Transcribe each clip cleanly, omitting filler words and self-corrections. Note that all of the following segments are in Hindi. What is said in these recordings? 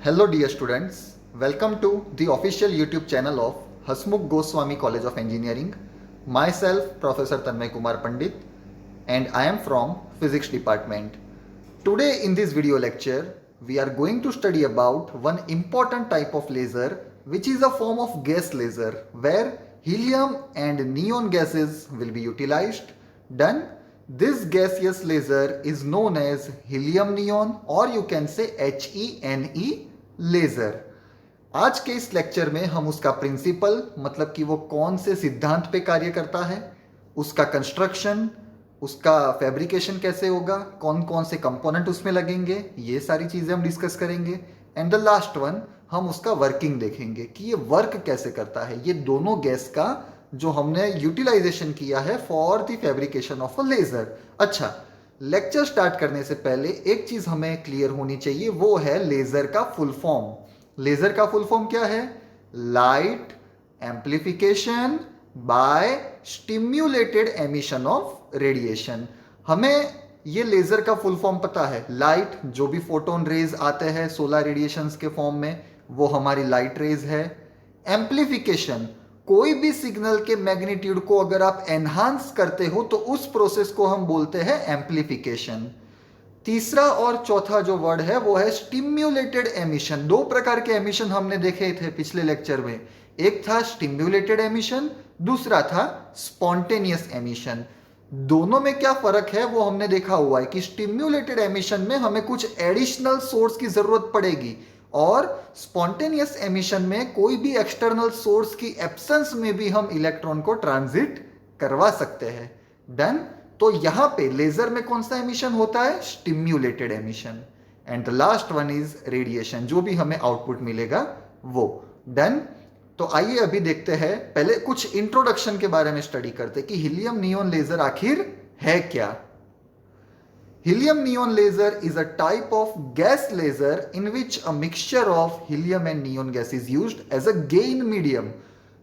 Hello, dear students. Welcome to the official YouTube channel of Hasmukh Goswami College of Engineering. Myself, Professor Tanmay Kumar Pandit, and I am from Physics Department. Today, in this video lecture, we are going to study about one important type of laser, which is a form of gas laser, where helium and neon gases will be utilized. Done. This gaseous laser is known as helium neon, or you can say HENE laser. आज के इस लेक्चर में हम उसका प्रिंसिपल मतलब कि वो कौन से सिद्धांत पे कार्य करता है, उसका कंस्ट्रक्शन, उसका फैब्रिकेशन कैसे होगा, कौन कौन से कंपोनेंट उसमें लगेंगे, ये सारी चीज़ें हम डिस्कस करेंगे। एंड द लास्ट वन, हम उसका वर्किंग देखेंगे कि ये वर्क कैसे करता है, ये दोनों गैस का जो हमने यूटिलाइजेशन किया है for the fabrication of a laser. अच्छा, लेक्चर स्टार्ट करने से पहले एक चीज हमें क्लियर होनी चाहिए, वो है लेजर का फुल फॉर्म। लेजर का फुल फॉर्म क्या है? Light amplification by stimulated emission of radiation. हमें ये लेजर का फुल फॉर्म पता है। लाइट, जो भी फोटोन रेज आते हैं सोलर रेडिएशंस के फॉर्म में, वो हमारी लाइट रेज है। एम्प्लीफिकेशन, कोई भी सिग्नल के मैग्नीट्यूड को अगर आप एनहांस करते हो तो उस प्रोसेस को हम बोलते हैं एम्प्लीफिकेशन। तीसरा और चौथा जो वर्ड है वो है स्टिम्युलेटेड एमिशन। दो प्रकार के एमिशन हमने देखे थे पिछले लेक्चर में, एक था स्टिम्युलेटेड एमिशन, दूसरा था स्पॉन्टेनियस एमिशन। दोनों में क्या फर्क है वो हमने देखा हुआ है कि स्टिम्युलेटेड एमिशन में हमें कुछ एडिशनल सोर्स की जरूरत पड़ेगी और स्पॉन्टेनियस एमिशन में कोई भी एक्सटर्नल सोर्स की एब्सेंस में भी हम इलेक्ट्रॉन को ट्रांजिट करवा सकते हैं। डन। तो यहां पे लेजर में कौन सा एमिशन होता है? Stimulated emission. And the last one is radiation, जो भी हमें आउटपुट मिलेगा वो। डन। तो आइए अभी देखते हैं, पहले कुछ इंट्रोडक्शन के बारे में स्टडी करते कि हीलियम नियॉन लेजर आखिर है क्या। Helium neon laser is a type of gas laser in which a mixture of helium and neon gas is used as a gain medium।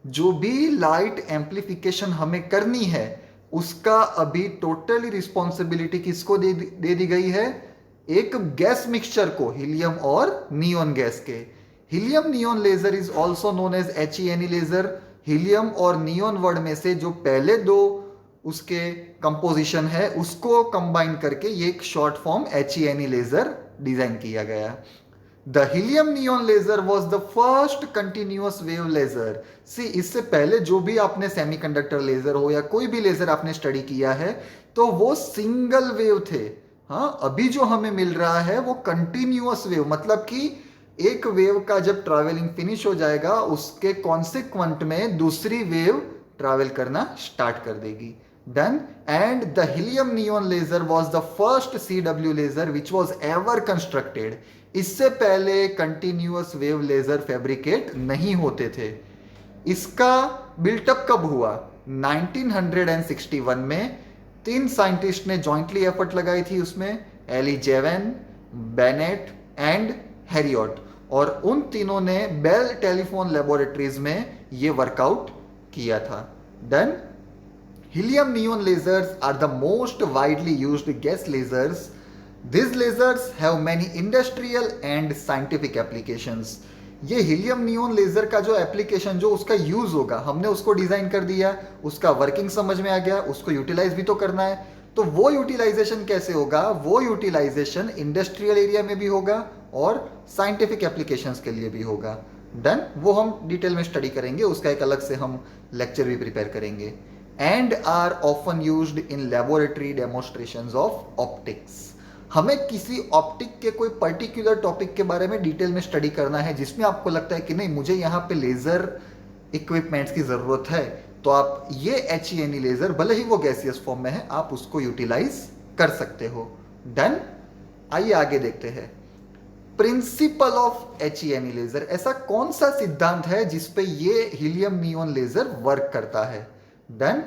जो भी लाइट एम्प्लीफिकेशन हमें करनी है उसका अभी टोटली रिस्पॉन्सिबिलिटी किसको दे दी गई है? एक गैस मिक्सचर को, हीलियम और नियॉन गैस के। Helium neon laser is also known as HENE laser. Helium और नियॉन वर्ड में से जो पहले दो उसके कंपोजिशन है उसको कंबाइन करके ये एक short form HENE laser design किया गया। The helium neon laser was the first continuous wave laser. See, इससे पहले जो भी आपने सेमीकंडक्टर लेजर हो या कोई भी लेजर आपने स्टडी किया है तो वो सिंगल वेव थे। हाँ, अभी जो हमें मिल रहा है वो कंटिन्यूअस वेव, मतलब कि एक वेव का जब ट्रैवलिंग फिनिश हो जाएगा उसके कॉन्सिक्वेंट में दूसरी वेव ट्रैवल करना स्टार्ट कर देगी। Done. And the helium neon laser was the first CW laser which was ever constructed। इससे पहले कंटिन्यूअस वेव लेजर फैब्रिकेट नहीं होते थे। इसका बिल्टअप कब हुआ? 1961 में तीन साइंटिस्ट ने जॉइंटली एफर्ट लगाई थी उसमें, Ali Javan, Bennett and Herriott, और उन तीनों ने बेल टेलीफोन लेबोरेटरीज में ये वर्कआउट किया था। Done. Helium neon lasers are the most widely used gas lasers. These lasers have many industrial and scientific applications। ये हीलियम नियॉन लेजर का जो एप्लीकेशन, जो उसका यूज होगा, हमने उसको डिजाइन कर दिया, उसका वर्किंग समझ में आ गया, उसको यूटिलाइज भी तो करना है। तो वो यूटिलाइजेशन कैसे होगा? वो यूटिलाइजेशन इंडस्ट्रियल एरिया में भी होगा और साइंटिफिक एप्लीकेशंस के लिए भी होगा। डन। वो हम डिटेल में स्टडी करेंगे, उसका एक अलग से हम लेक्चर भी प्रिपेयर करेंगे। And are often used in laboratory demonstrations of optics. हमें किसी ऑप्टिक के कोई पर्टिकुलर टॉपिक के बारे में डिटेल में स्टडी करना है जिसमें आपको लगता है कि नहीं, मुझे यहाँ पे लेजर इक्विपमेंट्स की जरूरत है, तो आप ये HENE लेजर, भले ही वो गैसियस फॉर्म में है, आप उसको यूटिलाइज कर सकते हो। डन। आइए आगे देखते हैं प्रिंसिपल ऑफ HENE लेजर। ऐसा कौन सा सिद्धांत है जिसपे ये हीलियम नियॉन लेजर वर्क करता है? Then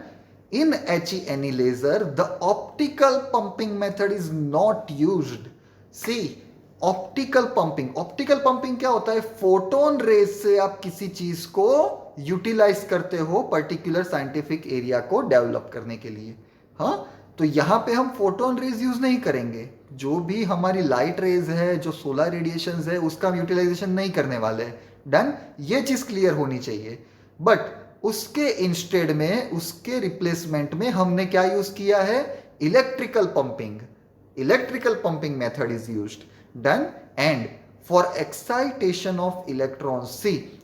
in HENE laser the optical pumping method is not used। See, optical pumping क्या होता है? फोटोन रेज से आप किसी चीज को यूटिलाइज करते हो पर्टिकुलर साइंटिफिक एरिया को डेवलप करने के लिए। हाँ, तो यहां पे हम फोटोन रेज यूज नहीं करेंगे। जो भी हमारी लाइट रेज है, जो सोलर रेडिएशंस है, उसका हम यूटिलाइजेशन नहीं करने वाले हैं। डन, ये चीज क्लियर होनी चाहिए। बट उसके इंस्टेड में, उसके रिप्लेसमेंट में हमने क्या यूज किया है? Electrical pumping. Electrical pumping method is used. Done. And for excitation of electrons, see,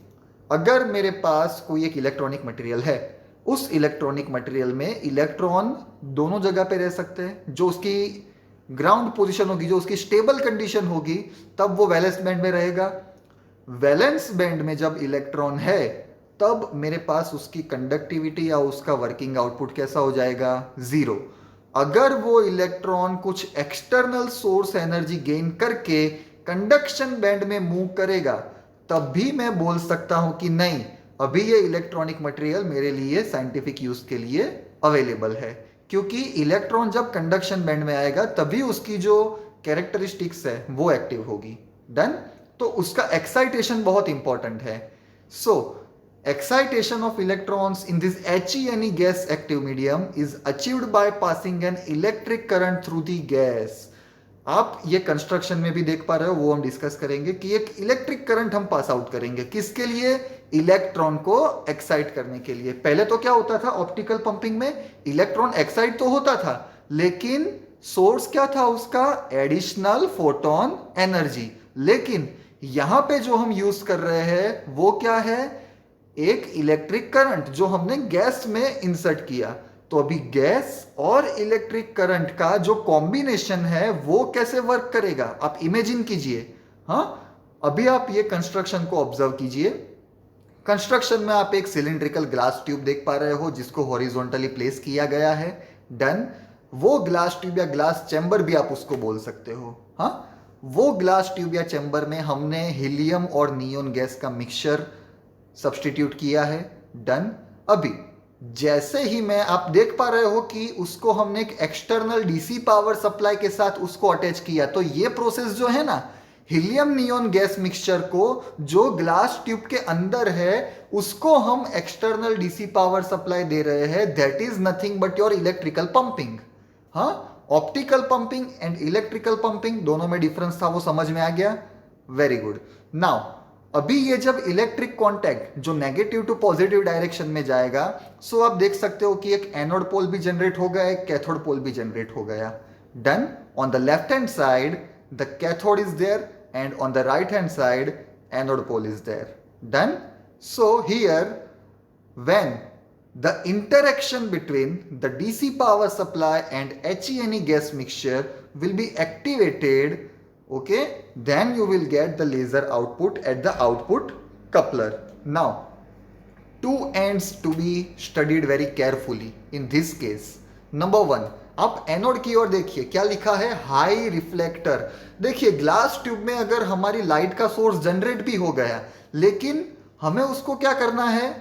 अगर मेरे पास कोई एक इलेक्ट्रॉनिक मटेरियल है, उस इलेक्ट्रॉनिक मटेरियल में इलेक्ट्रॉन दोनों जगह पे रह सकते हैं। जो उसकी ग्राउंड पोजीशन होगी, जो उसकी स्टेबल कंडीशन होगी, तब वो वैलेंस बैंड में रहेगा। वैलेंस बैंड में जब इलेक्ट्रॉन है, तब मेरे पास उसकी कंडक्टिविटी या उसका वर्किंग आउटपुट कैसा हो जाएगा? जीरो। अगर वो इलेक्ट्रॉन कुछ एक्सटर्नल सोर्स एनर्जी गेन करके कंडक्शन बैंड में मूव करेगा, तब भी मैं बोल सकता हूं कि नहीं, अभी ये इलेक्ट्रॉनिक मटेरियल मेरे लिए साइंटिफिक यूज के लिए अवेलेबल है। क्योंकि इलेक्ट्रॉन जब कंडक्शन बैंड में आएगा, तभी उसकी जो कैरेक्टरिस्टिक्स है वो एक्टिव होगी। डन। तो उसका एक्साइटेशन बहुत इंपॉर्टेंट है। सो excitation of electrons in this HENE gas active medium is achieved by passing an electric current through the gas। आप ये कंस्ट्रक्शन में भी देख पा रहे हो, वो हम डिस्कस करेंगे कि एक इलेक्ट्रिक करंट हम पास आउट करेंगे। किसके लिए? इलेक्ट्रॉन को एक्साइट करने के लिए। पहले तो क्या होता था ऑप्टिकल पंपिंग में? इलेक्ट्रॉन एक्साइट तो होता था, लेकिन सोर्स क्या था उसका? Additional photon energy. लेकिन यहां पे जो हम यूज कर रहे हैं वो क्या है? एक इलेक्ट्रिक करंट जो हमने गैस में इंसर्ट किया। तो अभी गैस और इलेक्ट्रिक करंट का जो कॉम्बिनेशन है वो कैसे वर्क करेगा, आप इमेजिन कीजिए। हाँ, अभी आप ये कंस्ट्रक्शन को ऑब्जर्व कीजिए। कंस्ट्रक्शन में आप एक सिलिंड्रिकल ग्लास ट्यूब देख पा रहे हो जिसको हॉरिजॉन्टली प्लेस किया गया है। डन। वो ग्लास ट्यूब या ग्लास चैम्बर भी आप उसको बोल सकते हो। हाँ, वो ग्लास ट्यूब या चैम्बर में हमने हीलियम और नियोन गैस का मिक्सचर सब्सटीट्यूट किया है। डन। अभी जैसे ही मैं, आप देख पा रहे हो कि उसको हमने एक एक्सटर्नल डीसी पावर सप्लाई के साथ उसको अटैच किया। तो ये प्रोसेस जो है ना, हीलियम नियोन गैस मिक्सचर को जो ग्लास ट्यूब के अंदर है उसको हम एक्सटर्नल डीसी पावर सप्लाई दे रहे हैं। That is nothing but your electrical pumping. हाँ, optical pumping and electrical pumping दोनों में डिफरेंस था, वो समझ में आ गया? Very good. नाउ अभी ये जब इलेक्ट्रिक कॉन्टैक्ट जो नेगेटिव टू पॉजिटिव डायरेक्शन में जाएगा, सो आप देख सकते हो कि एक एनोड पोल भी जनरेट हो गया, एक कैथोड पोल भी जनरेट हो गया। Done. On the left hand side the cathode is there and on the right hand side anode pole is there. Done. So here when the interaction between the DC power supply and HENE gas mixture will be activated, okay, then you will get the laser output at the output coupler. Now two ends to be studied very carefully in this case. Number one, आप एनोड की ओर देखिए, क्या लिखा है? High reflector. देखिए ग्लास ट्यूब में अगर हमारी लाइट का सोर्स जनरेट भी हो गया, लेकिन हमें उसको क्या करना है?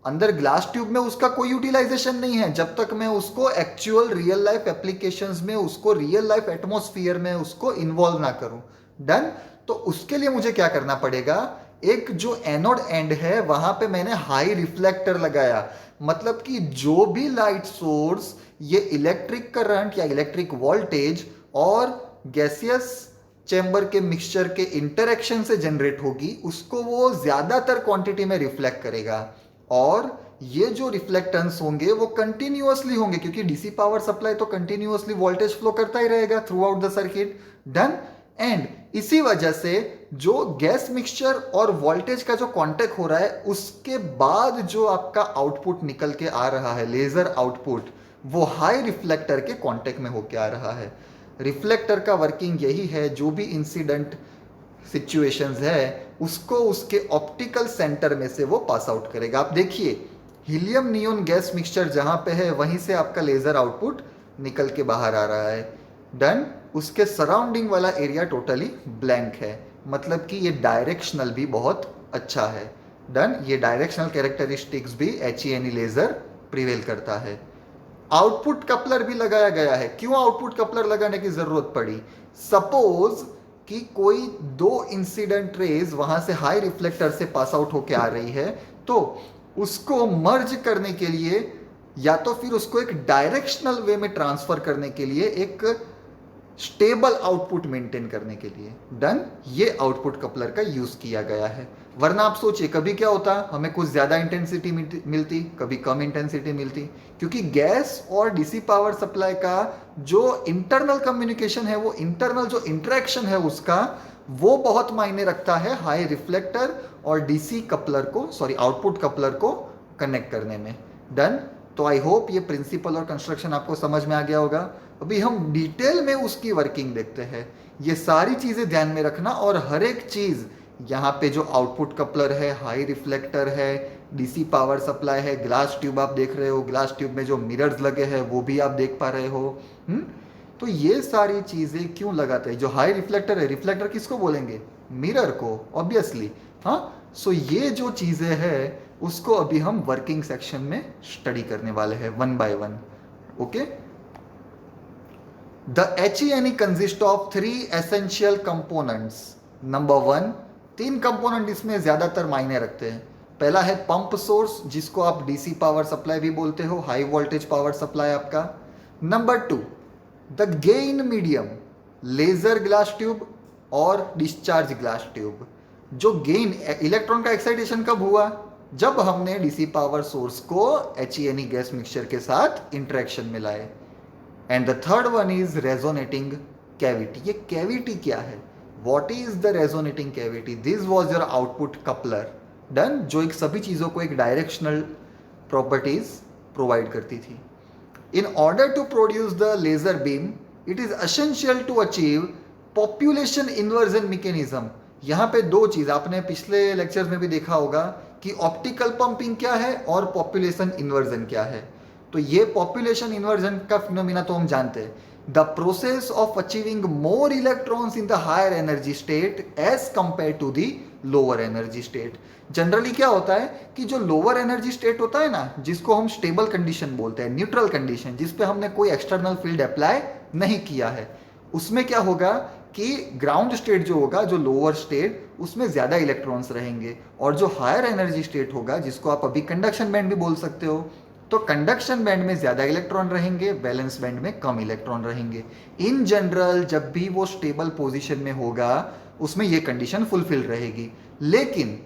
अंदर ग्लास ट्यूब में उसका कोई यूटिलाइजेशन नहीं है जब तक मैं उसको एक्चुअल रियल लाइफ एप्लीकेशंस में, उसको रियल लाइफ एटमॉस्फेयर में उसको इन्वॉल्व ना करूं। डन। तो उसके लिए मुझे क्या करना पड़ेगा? एक जो एनोड एंड है वहां पे मैंने हाई रिफ्लेक्टर लगाया। मतलब कि जो भी लाइट सोर्स ये इलेक्ट्रिक करंट या इलेक्ट्रिक वोल्टेज और गैसियस चैम्बर के मिक्सचर के इंटरेक्शन से जनरेट होगी, उसको वो ज्यादातर क्वांटिटी में रिफ्लेक्ट करेगा। और ये जो रिफ्लेक्टेंस होंगे वो कंटिन्यूअसली होंगे, क्योंकि डीसी पावर सप्लाई तो कंटिन्यूअसली वोल्टेज फ्लो करता ही रहेगा through out the circuit. Done. And इसी वजह से जो गैस मिक्सचर और वोल्टेज का जो कांटेक्ट हो रहा है, उसके बाद जो आपका आउटपुट निकल के आ रहा है, लेजर आउटपुट, वो हाई रिफ्लेक्टर के कांटेक्ट में होके आ रहा है। रिफ्लेक्टर का वर्किंग यही है, जो भी इंसिडेंट सिचुएशंस है उसको उसके ऑप्टिकल सेंटर में से वो पास आउट करेगा। आप देखिए हीलियम नियोन गैस मिक्सचर जहां पे है वहीं से आपका लेजर आउटपुट निकल के बाहर आ रहा है। डन। उसके सराउंडिंग वाला एरिया टोटली ब्लैंक है, मतलब कि ये डायरेक्शनल भी बहुत अच्छा है। डन। ये डायरेक्शनल कैरेक्टरिस्टिक्स भी HENE लेजर प्रिवेल करता है। आउटपुट कपलर भी लगाया गया है। क्यों आउटपुट कपलर लगाने की जरूरत पड़ी? सपोज कि कोई दो इंसिडेंट रेज वहां से हाई रिफ्लेक्टर से पास आउट होके आ रही है, तो उसको मर्ज करने के लिए या तो फिर उसको एक डायरेक्शनल वे में ट्रांसफर करने के लिए एक स्टेबल आउटपुट मेंटेन करने के लिए। डन, ये आउटपुट कपलर का यूज किया गया है। वरना आप सोचिए कभी क्या होता, हमें कुछ ज्यादा इंटेंसिटी मिलती, कभी कम इंटेंसिटी मिलती, क्योंकि गैस और डीसी पावर सप्लाई का जो इंटरनल कम्युनिकेशन है, वो इंटरनल जो इंटरेक्शन है उसका, वो बहुत मायने रखता है हाई रिफ्लेक्टर और डीसी कपलर को, सॉरी आउटपुट कपलर को कनेक्ट करने में। डन, तो आई होप ये प्रिंसिपल और कंस्ट्रक्शन आपको समझ में आ गया होगा। अभी हम डिटेल में उसकी वर्किंग देखते हैं। ये सारी चीजें ध्यान में रखना, और हर एक चीज यहाँ पे जो आउटपुट कपलर है, हाई रिफ्लेक्टर है, डीसी पावर सप्लाई है, ग्लास ट्यूब आप देख रहे हो, ग्लास ट्यूब में जो मिरर्स लगे हैं वो भी आप देख पा रहे हो। तो ये सारी चीजें क्यों लगाते हैं? जो हाई रिफ्लेक्टर है, रिफ्लेक्टर किसको बोलेंगे? मिरर को, ऑब्वियसली। हाँ, सो ये जो चीजें हैं उसको अभी हम वर्किंग सेक्शन में स्टडी करने वाले हैं one by one. Okay, the HENE consist of 3 essential components. Number 1, 3 component इसमें ज्यादातर मायने रखते हैं। पहला है पंप सोर्स, जिसको आप डीसी पावर सप्लाई भी बोलते हो, हाई वोल्टेज पावर सप्लाई आपका। Number 2, the gain medium, laser glass tube और डिस्चार्ज ग्लास ट्यूब। जो गेन, इलेक्ट्रॉन का एक्साइटेशन कब हुआ? जब हमने डीसी पावर सोर्स को HENE गैस मिक्सचर के साथ इंटरेक्शन में लाए। And the third one is resonating cavity. ये कैविटी क्या है? What is the resonating cavity? This was your output coupler. Done, जो एक सभी चीजों को एक डायरेक्शनल प्रॉपर्टीज प्रोवाइड करती थी। In order to produce the laser beam, it is essential to achieve population inversion mechanism। यहाँ पे दो चीज आपने पिछले लेक्चर्स में भी देखा होगा कि ऑप्टिकल पंपिंग क्या है और पॉपुलेशन इन्वर्जन क्या है। तो ये पॉपुलेशन इन्वर्जन का फिनोमिना तो हम जानते हैं, the process of achieving more electrons in the higher energy state as compare to the lower energy state. Generally क्या होता है कि जो लोअर एनर्जी स्टेट होता है ना, जिसको हम स्टेबल कंडीशन बोलते हैं, न्यूट्रल कंडीशन, जिस पे हमने कोई एक्सटर्नल फील्ड अप्लाई नहीं किया है, उसमें क्या होगा कि ग्राउंड स्टेट जो होगा, जो लोअर स्टेट, उसमें ज्यादा इलेक्ट्रॉन्स रहेंगे, और जो हायर एनर्जी स्टेट होगा, जिसको आप अभी कंडक्शन बैंड भी बोल सकते हो, तो कंडक्शन बैंड में ज्यादा इलेक्ट्रॉन रहेंगे, बैलेंस बैंड में कम इलेक्ट्रॉन रहेंगे। इन जनरल जब भी वो स्टेबल पोजीशन में होगा उसमें ये कंडीशन फुलफिल रहेगी। लेकिन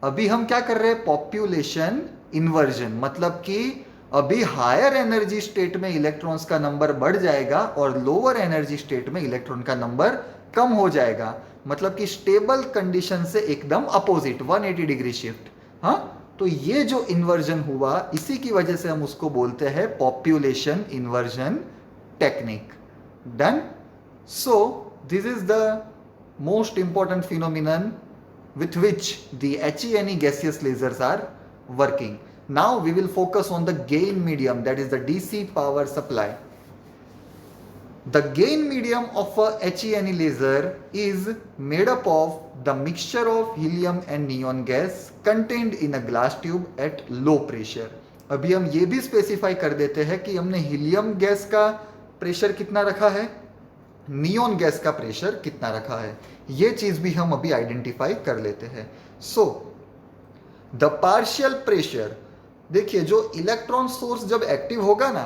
अभी हम क्या कर रहे हैं? पॉपुलेशन इन्वर्जन, मतलब कि अभी हायर एनर्जी स्टेट में इलेक्ट्रॉन्स का नंबर बढ़ जाएगा और लोअर एनर्जी स्टेट में इलेक्ट्रॉन का नंबर कम हो जाएगा। मतलब कि स्टेबल कंडीशन से एकदम अपोजिट, 180 डिग्री शिफ्ट। हाँ, तो ये जो इन्वर्जन हुआ, इसी की वजह से हम उसको बोलते हैं population inversion technique. Done, so this is the most important phenomenon with which the HENE gaseous lasers are working. Now we will focus on the gain medium, that is the DC power supply. The gain medium of a HENE laser is made up of the mixture of helium and neon gas contained in a glass tube at low pressure. अभी हम ये भी स्पेसिफाई कर देते हैं कि हमने हीलियम गैस का प्रेशर कितना रखा है, नियोन गैस का प्रेशर कितना रखा है, ये चीज भी हम अभी आइडेंटिफाई कर लेते हैं। सो द पार्शियल प्रेशर, देखिए जो इलेक्ट्रॉन सोर्स जब एक्टिव होगा ना,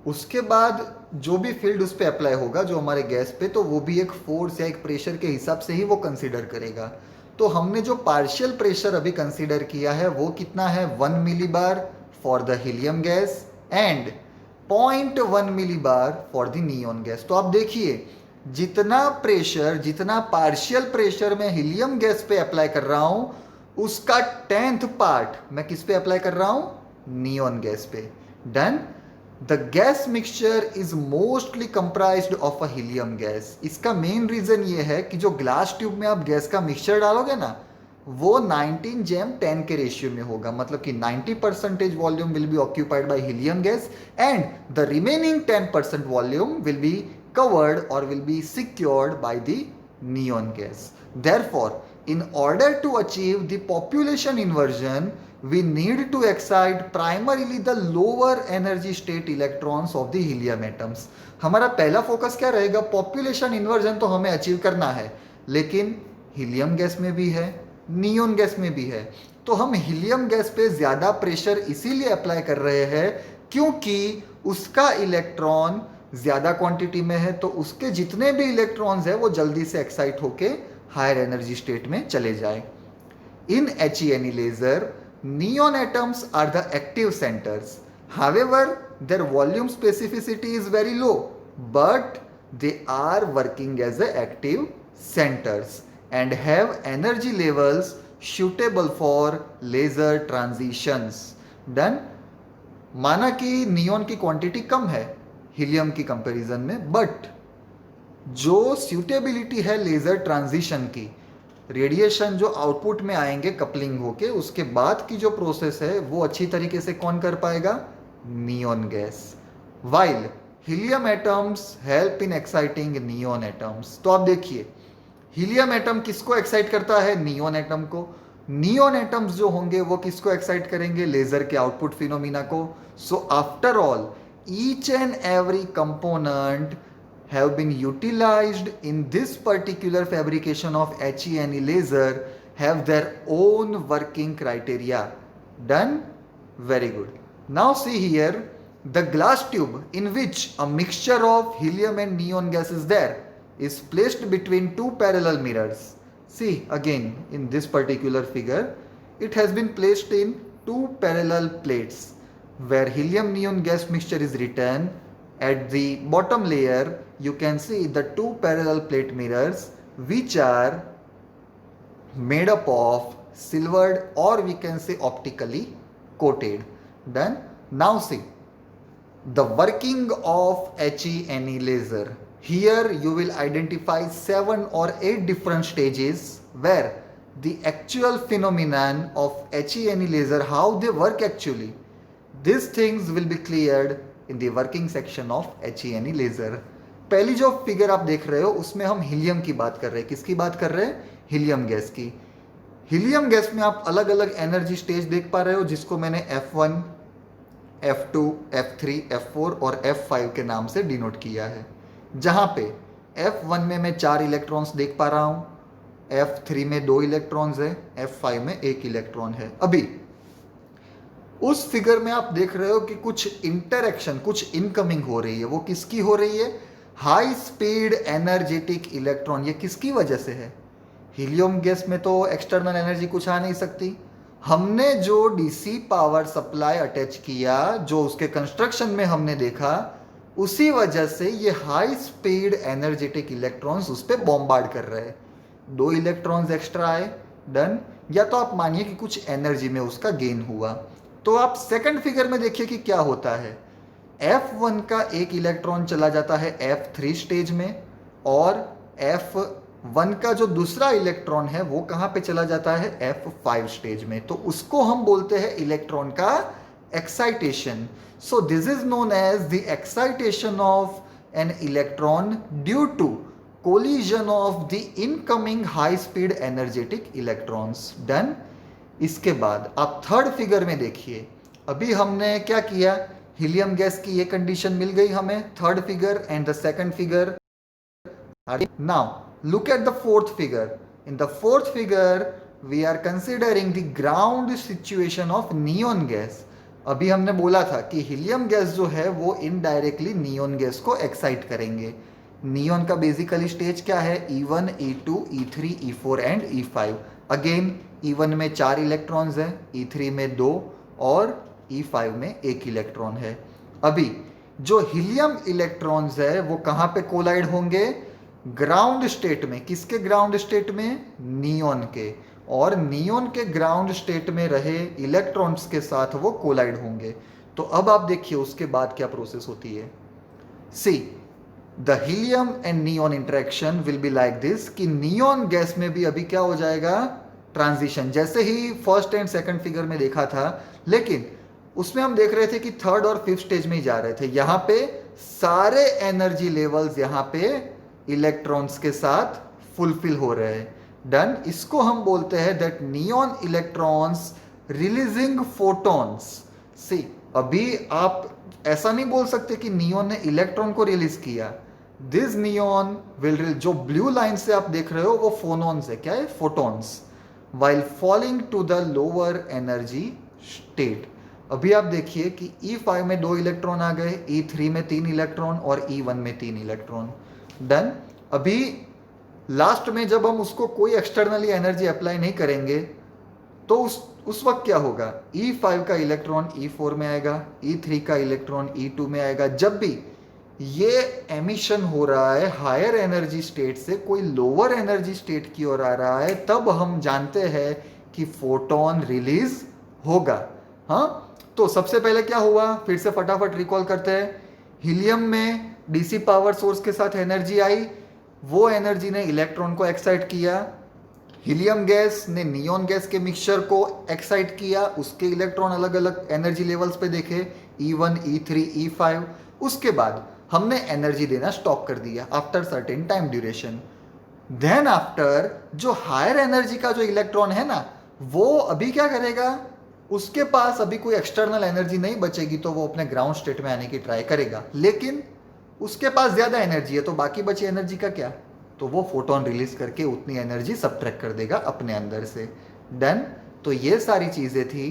उसके बाद जो भी फील्ड उस पर अप्लाई होगा जो हमारे गैस पे, तो वो भी एक फोर्स या एक प्रेशर के हिसाब से ही वो कंसीडर करेगा। तो हमने जो पार्शियल प्रेशर अभी कंसीडर किया है वो कितना है? 1 millibar for the helium gas and 0.1 millibar for the neon gas. तो आप देखिए जितना प्रेशर, जितना पार्शियल प्रेशर मैं हीलियम गैस पे अप्लाई कर रहा हूं, उसका 10th पार्ट मैं किस पे अप्लाई कर रहा हूं? नियोन गैस पे। Done, the gas mixture is mostly comprised of a helium gas. इसका मेन रीजन ये है कि जो ग्लास ट्यूब में आप गैस का मिक्सचर डालोगे ना, वो 19:10 के रेशियो में होगा। मतलब कि 90% volume will be occupied by helium gas and the remaining 10% volume will be covered or will be secured by the neon gas. Therefore, in order to achieve the population inversion, we need to excite primarily the lower energy state electrons of the helium atoms. हमारा पहला फोकस क्या रहेगा? पॉपुलेशन इन्वर्जन तो हमें अचीव करना है, लेकिन हीलियम गैस में भी है, नियोन गैस में भी है। तो हम हीलियम गैस पे ज्यादा प्रेशर इसीलिए अप्लाई कर रहे हैं क्योंकि उसका इलेक्ट्रॉन ज़्यादा क्वांटिटी में है तो उसके जितने भी इलेक्ट्रॉन्स है वो जल्दी से एक्साइट होके हायर एनर्जी स्टेट में चले जाए. In HENE laser, neon atoms are the active centers. However, their volume specificity is very low, but they are working as the active centers and have energy levels suitable for laser transitions. Done. माना कि नियॉन की क्वांटिटी कम है हीलियम की कंपैरिजन में, बट जो सूटेबिलिटी है लेजर ट्रांजिशन की, रेडिएशन जो आउटपुट में आएंगे कपलिंग होके, उसके बाद की जो प्रोसेस है वो अच्छी तरीके से कौन कर पाएगा? Neon gas. While helium atoms help in exciting neon atoms. तो आप देखिए हीलियम एटम किसको एक्साइट करता है? नियॉन एटम को. नियॉन एटम्स जो होंगे वो किसको एक्साइट करेंगे? लेजर के आउटपुट फिनोमिना को. So after all each and every component have been utilized in this particular fabrication of HENE laser have their own working criteria. Done? Very good. Now see here, the glass tube in which a mixture of helium and neon gas is there is placed between two parallel mirrors. See again in this particular figure, it has been placed in two parallel plates where helium neon gas mixture is written. At the bottom layer you can see the two parallel plate mirrors which are made up of silvered or we can say optically coated. Then now see the working of HENE laser. Here you will identify 7 or 8 different stages where the actual phenomenon of HENE laser, how they work actually, these things will be cleared in the working section of HENE laser. पहली जो फिगर आप देख रहे हो उसमें हम हीलियम की बात कर रहे हैं. किसकी बात कर रहे हैं? हीलियम गैस की. हीलियम गैस में आप अलग अलग एनर्जी स्टेज देख पा रहे हो जिसको मैंने F1, F2, F3, F4 और F5 के नाम से डिनोट किया है. जहां पे F1 में मैं 4 इलेक्ट्रॉन्स देख पा रहा हूं, F3 में 2 इलेक्ट्रॉन्स है, F5 में 1 इलेक्ट्रॉन है. अभी उस फिगर में आप देख रहे हो कि कुछ इंटरैक्शन, कुछ इनकमिंग हो रही है. वो किसकी हो रही है? High speed energetic electron. ये किसकी वजह से है? हीलियम गैस में तो एक्सटर्नल एनर्जी कुछ आ नहीं सकती. हमने जो डीसी पावर सप्लाई अटैच किया, जो उसके कंस्ट्रक्शन में हमने देखा, उसी वजह से ये हाई स्पीड एनर्जेटिक इलेक्ट्रॉन्स उस पर बॉम्बार्ड कर रहे हैं. 2 इलेक्ट्रॉन्स एक्स्ट्रा आए. डन. या तो आप मानिए कि कुछ एनर्जी में उसका गेन हुआ. तो आप सेकंड फिगर में देखिए कि क्या होता है. F1 का 1 इलेक्ट्रॉन चला जाता है F3 स्टेज में और F1 का जो दूसरा इलेक्ट्रॉन है वो कहां पे चला जाता है? F5 स्टेज में. तो उसको हम बोलते हैं इलेक्ट्रॉन का excitation. So this is known as the excitation of an electron due to collision of the incoming high speed energetic electrons. Done. इसके बाद आप थर्ड फिगर में देखिए. अभी हमने क्या किया? हीलियम गैस की ये कंडीशन मिल गई हमें, third figure and the second figure. Now look at the fourth figure. In the fourth figure we are considering the ground situation of neon gas. अभी हमने बोला था कि हीलियम गैस जो है वो इनडायरेक्टली नियॉन गैस को एक्साइट करेंगे. नियॉन का बेसिकली स्टेज क्या है? E1, E2, E3, E4 and E5. Again E1 में 4 इलेक्ट्रॉन्स है, E3 में 2 और E5 में 1 इलेक्ट्रॉन है. अभी जो हीलियम इलेक्ट्रॉन्स है वो कहां पे कोलाइड होंगे? ग्राउंड स्टेट में. किसके ग्राउंड स्टेट में? नियॉन के. और नियॉन के ग्राउंड स्टेट में रहे इलेक्ट्रॉन्स के साथ वो कोलाइड होंगे. तो अब आप देखिए उसके बाद क्या प्रोसेस होती है. See the helium and neon interaction will be like this कि नियॉन गैस में भी अभी क्या हो जाएगा? ट्रांजिशन. जैसे ही फर्स्ट एंड सेकंड फिगर में देखा था, लेकिन उसमें हम देख रहे थे कि थर्ड और फिफ्थ स्टेज में ही जा रहे थे. यहां पे सारे एनर्जी लेवल्स यहां पे इलेक्ट्रॉन्स के साथ फुलफिल हो रहे हैं. डन. इसको हम बोलते हैं that neon electrons releasing photons. See अभी आप ऐसा नहीं बोल सकते कि नियॉन ने इलेक्ट्रॉन को रिलीज किया. दिस नियॉन विल, जो ब्लू लाइन से आप देख रहे हो वो फोनॉन्स है. क्या है? Photons. while falling to the lower energy state. अभी आप देखिए कि E5 में 2 इलेक्ट्रॉन आ गए, E3 में 3 इलेक्ट्रॉन और E1 में 3 इलेक्ट्रॉन। डन। अभी लास्ट में जब हम उसको कोई एक्सटर्नली एनर्जी अप्लाई नहीं करेंगे तो उस वक्त क्या होगा, E5 का इलेक्ट्रॉन E4 में आएगा, E3 का इलेक्ट्रॉन E2 में आएगा। जब भी ये एमिशन हो रहा है हायर एनर्जी स्टेट से कोई लोअर एनर्जी स्टेट की ओर आ रहा है, तब हम जानते हैं कि फोटोन रिलीज होगा। हाँ, तो सबसे पहले क्या हुआ, फिर से फटाफट रिकॉल करते हैं। हीलियम में डीसी पावर सोर्स के साथ एनर्जी आई, वो एनर्जी ने इलेक्ट्रॉन को एक्साइट किया। हीलियम गैस ने नियॉन गैस के मिक्सचर को एक्साइट किया, उसके इलेक्ट्रॉन अलग अलग एनर्जी लेवल्स पे देखे, E1, E3, E5। उसके बाद हमने एनर्जी देना स्टॉप कर दिया after certain time duration. Then after जो हायर एनर्जी का जो इलेक्ट्रॉन है ना, वो अभी क्या करेगा, उसके पास अभी कोई एक्सटर्नल एनर्जी नहीं बचेगी तो वो अपने ग्राउंड स्टेट में आने की ट्राई करेगा, लेकिन उसके पास ज्यादा एनर्जी है तो बाकी बची एनर्जी का क्या, तो वो फोटोन रिलीज करके उतनी एनर्जी सबट्रैक्ट कर देगा अपने अंदर से। डन। तो ये सारी चीजें थी।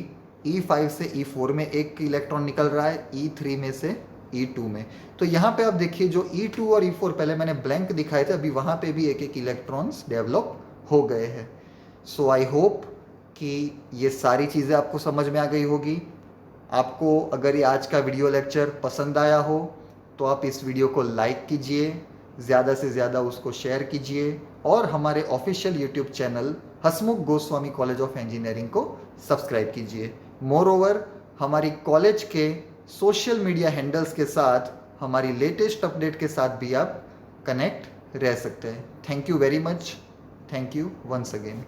E5 से E4 में एक इलेक्ट्रॉन निकल रहा है, E3 में से E2 में। तो यहाँ पे आप देखिए जो E2 और E4 पहले मैंने ब्लैंक दिखाए थे, अभी वहाँ पे भी एक एक इलेक्ट्रॉन्स डेवलप हो गए हैं। सो आई होप कि ये सारी चीज़ें आपको समझ में आ गई होगी। आपको अगर ये आज का वीडियो लेक्चर पसंद आया हो तो आप इस वीडियो को लाइक कीजिए, ज़्यादा से ज़्यादा उसको शेयर कीजिए और हमारे official YouTube channel Hasmukh Goswami college of engineering को सब्सक्राइब कीजिए। मोर ओवर हमारी कॉलेज के सोशल मीडिया हैंडल्स के साथ हमारी लेटेस्ट अपडेट के साथ भी आप कनेक्ट रह सकते हैं। Thank you very much. Thank you once again.